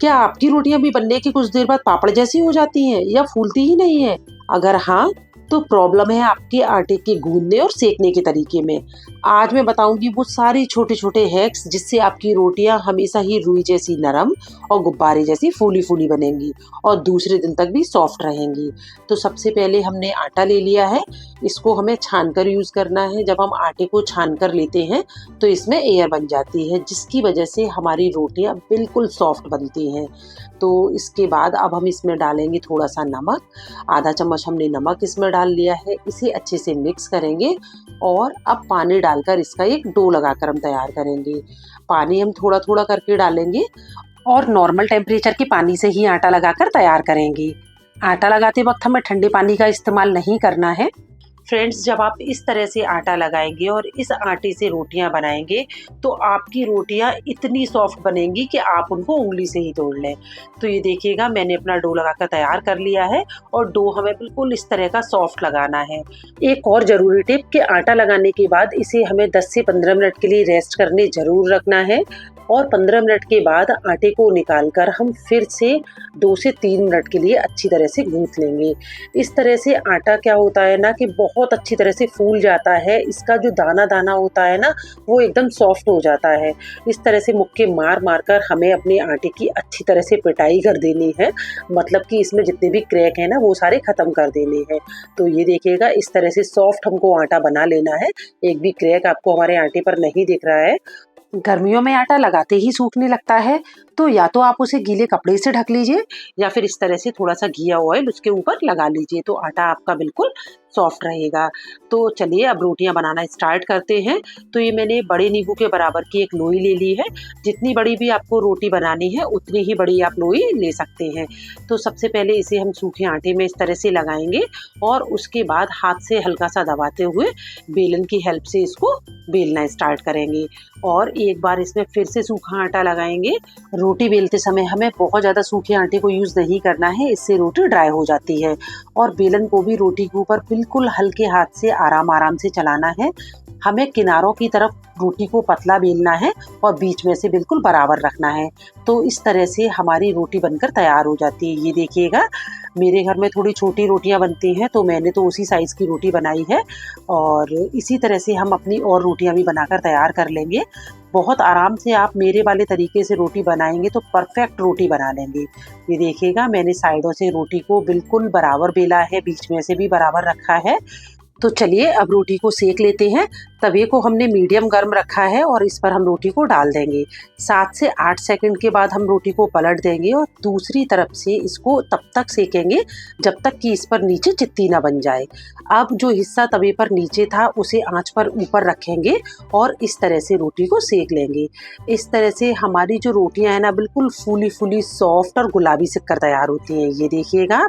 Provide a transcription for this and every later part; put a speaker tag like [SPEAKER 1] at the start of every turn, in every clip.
[SPEAKER 1] क्या आपकी रोटियां भी बनने के कुछ देर बाद पापड़ जैसी हो जाती हैं या फूलती ही नहीं है? अगर हाँ, तो प्रॉब्लम है आपके आटे के गूंदने और सेकने के तरीके में। आज मैं बताऊंगी वो सारी छोटे-छोटे हैक्स जिससे आपकी रोटियां हमेशा ही रुई जैसी नरम और गुब्बारे जैसी फूली-फूली बनेंगी और दूसरे दिन तक भी सॉफ्ट रहेंगी। तो सबसे पहले हमने आटा ले लिया है, इसको हमें छानकर यूज़ करना है। जब हम आटे को छान कर लेते हैं, तो इसमें एयर बन जाती है, जिसकी वजह से हमारी रोटियां बिल्कुल सॉफ्ट बनती हैं। तो इसके बाद अब हम इसमें डालेंगे थोड़ा-सा नमक, आधा चम्मच हमने नमक इसमें डाल लिया है। इसे अच्छे से मिक्स करेंगे और अब पानी डालकर इसका एक डो लगाकर हम तैयार करेंगे। पानी हम थोड़ा-थोड़ा करके डालेंगे और नॉर्मल टेम्परेचर के पानी से ही आटा लगाकर तैयार करेंगे। आटा लगाते वक़्त हमें ठंडे पानी का इस्तेमाल नहीं करना है। फ्रेंड्स, जब आप इस तरह से आटा लगाएंगे और इस आटे से रोटियां बनाएंगे तो आपकी रोटियां इतनी सॉफ्ट बनेंगी कि आप उनको उंगली से ही तोड़ लें। तो ये देखिएगा, मैंने अपना डो लगाकर तैयार कर लिया है और डो हमें बिल्कुल इस तरह का सॉफ्ट लगाना है। एक और ज़रूरी टिप कि आटा लगाने के बाद इसे हमें 10 से 15 मिनट के लिए रेस्ट करने ज़रूर रखना है और 15 मिनट के बाद आटे को निकालकर हम फिर से 2 से 3 मिनट के लिए अच्छी तरह से गूंथ लेंगे। इस तरह से आटा क्या होता है ना कि बहुत अच्छी तरह से फूल जाता है। इसका जो दाना-दाना होता है ना, वो एकदम सॉफ्ट हो जाता है। इस तरह से मुक्के मार-मार कर हमें अपने आटे की अच्छी तरह से पिटाई कर देनी है। मतलब कि इसमें जितने भी क्रैक हैं ना, वो सारे ख़त्म कर देने हैं। तो ये देखिएगा, इस तरह से सॉफ्ट हमको आटा बना लेना है। एक भी क्रैक आपको हमारे आटे पर नहीं दिख रहा है। गर्मियों में आटा लगाते ही सूखने लगता है, तो या तो आप उसे गीले कपड़े से ढक लीजिए या फिर इस तरह से थोड़ा सा घिया ऑयल उसके ऊपर लगा लीजिए, तो आटा आपका बिल्कुल सॉफ्ट रहेगा। तो चलिए अब रोटियां बनाना स्टार्ट करते हैं। तो ये मैंने बड़े नींबू के बराबर की एक लोई ले ली है। जितनी बड़ी भी आपको रोटी बनानी है उतनी ही बड़ी आप लोई ले सकते हैं। तो सबसे पहले इसे हम सूखे आटे में इस तरह से लगाएंगे और उसके बाद हाथ से हल्का सा दबाते हुए बेलन की हेल्प से इसको बेलना स्टार्ट करेंगे और एक बार इसमें फिर से सूखा आटा लगाएंगे। रोटी बेलते समय हमें बहुत ज़्यादा सूखे आटे को यूज़ नहीं करना है, इससे रोटी ड्राई हो जाती है। और बेलन को भी रोटी के ऊपर बिल्कुल हल्के हाथ से आराम-आराम से चलाना है। हमें किनारों की तरफ रोटी को पतला बेलना है और बीच में से बिल्कुल बराबर रखना है। तो इस तरह से हमारी रोटी बनकर तैयार हो जाती है। ये देखिएगा, मेरे घर में थोड़ी छोटी रोटियां बनती हैं, तो मैंने तो उसी साइज़ की रोटी बनाई है और इसी तरह से हम अपनी और रोटियां भी बनाकर तैयार कर लेंगे। बहुत आराम से आप मेरे वाले तरीके से रोटी बनाएंगे तो परफेक्ट रोटी बना लेंगे। ये देखिएगा, मैंने साइडों से रोटी को बिल्कुल बराबर बेला है, बीच में से भी बराबर रखा है। तो चलिए अब रोटी को सेक लेते हैं। तवे को हमने मीडियम गर्म रखा है और इस पर हम रोटी को डाल देंगे। 7 से 8 सेकंड के बाद हम रोटी को पलट देंगे और दूसरी तरफ से इसको तब तक सेकेंगे जब तक कि इस पर नीचे चित्ती ना बन जाए। अब जो हिस्सा तवे पर नीचे था उसे आंच पर ऊपर रखेंगे और इस तरह से रोटी को सेक लेंगे। इस तरह से हमारी जो रोटियां हैं ना, बिल्कुल फूली फूली सॉफ्ट और गुलाबी सिककर तैयार होती हैं। ये देखिएगा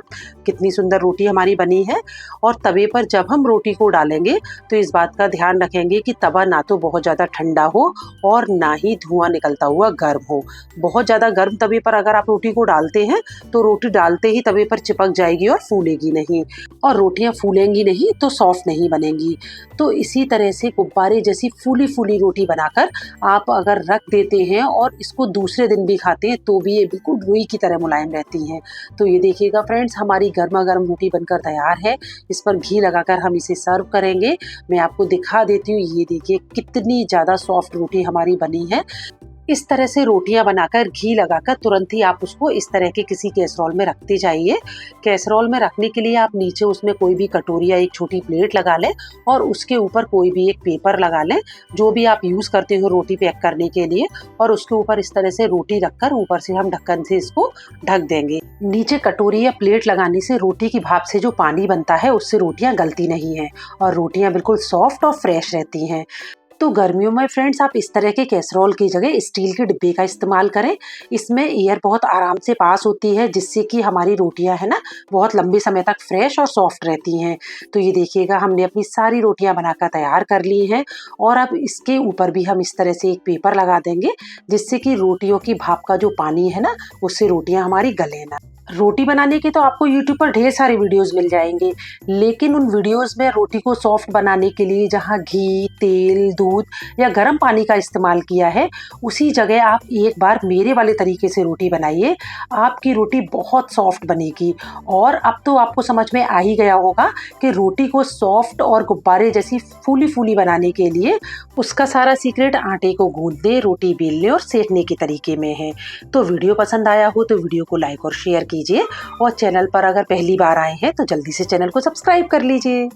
[SPEAKER 1] कितनी सुंदर रोटी हमारी बनी है। और तवे पर जब हम रोटी को डालेंगे तो इस बात का ध्यान रखेंगे कि तवा ना तो बहुत ज़्यादा ठंडा हो और ना ही धुआं निकलता हुआ गर्म हो। बहुत ज़्यादा गर्म तवे पर अगर आप रोटी को डालते हैं तो रोटी डालते ही तवे पर चिपक जाएगी और फूलेगी नहीं, और रोटियां फूलेंगी नहीं तो सॉफ्ट नहीं बनेंगी। तो इसी तरह से गुब्बारे जैसी फूली फूली रोटी बनाकर आप अगर रख देते हैं और इसको दूसरे दिन भी खाते हैं तो भी ये बिल्कुल रुई की तरह मुलायम रहती हैं। तो ये देखिएगा फ्रेंड्स, हमारी गर्मा गर्म रोटी बनकर तैयार है। इस पर घी लगाकर हम इसे सर्व करेंगे। मैं आपको दिखा देती हूँ, ये देखिए कितनी ज़्यादा सॉफ्ट रोटी हमारी बनी है। इस तरह से रोटियां बनाकर घी लगाकर तुरंत ही आप उसको इस तरह के किसी कैसरोल में रखते जाइए। कैसरोल में रखने के लिए आप नीचे उसमें कोई भी कटोरी या एक छोटी प्लेट लगा लें और उसके ऊपर कोई भी एक पेपर लगा लें जो भी आप यूज़ करते हो रोटी पैक करने के लिए, और उसके ऊपर इस तरह से रोटी रखकर ऊपर से हम ढक्कन से इसको ढक देंगे। नीचे कटोरी या प्लेट लगाने से रोटी की भाप से जो पानी बनता है उससे रोटियां गलती नहीं है और रोटियां बिल्कुल सॉफ्ट और फ्रेश रहती हैं। तो गर्मियों में फ्रेंड्स आप इस तरह के कैसरोल की जगह स्टील के डिब्बे का इस्तेमाल करें। इसमें एयर बहुत आराम से पास होती है, जिससे कि हमारी रोटियां है ना बहुत लंबे समय तक फ्रेश और सॉफ्ट रहती हैं। तो ये देखिएगा, हमने अपनी सारी रोटियां बनाकर तैयार कर ली हैं और अब इसके ऊपर भी हम इस तरह से एक पेपर लगा देंगे जिससे कि रोटियों की भाप का जो पानी है ना उससे रोटियां हमारी गले ना। रोटी बनाने के तो आपको यूट्यूब पर ढेर सारे वीडियोस मिल जाएंगे, लेकिन उन वीडियोस में रोटी को सॉफ्ट बनाने के लिए जहाँ घी, तेल, दूध या गर्म पानी का इस्तेमाल किया है, उसी जगह आप एक बार मेरे वाले तरीके से रोटी बनाइए। आपकी रोटी बहुत सॉफ्ट बनेगी। और अब तो आपको समझ में आ ही गया होगा कि रोटी को सॉफ्ट और गुब्बारे जैसी फूली फूली बनाने के लिए उसका सारा सीक्रेट आटे को गूंदने, रोटी बेलने और सेकने के तरीके में है। तो वीडियो पसंद आया हो तो वीडियो को लाइक और शेयर कीजिए, और चैनल पर अगर पहली बार आए हैं तो जल्दी से चैनल को सब्सक्राइब कर लीजिए।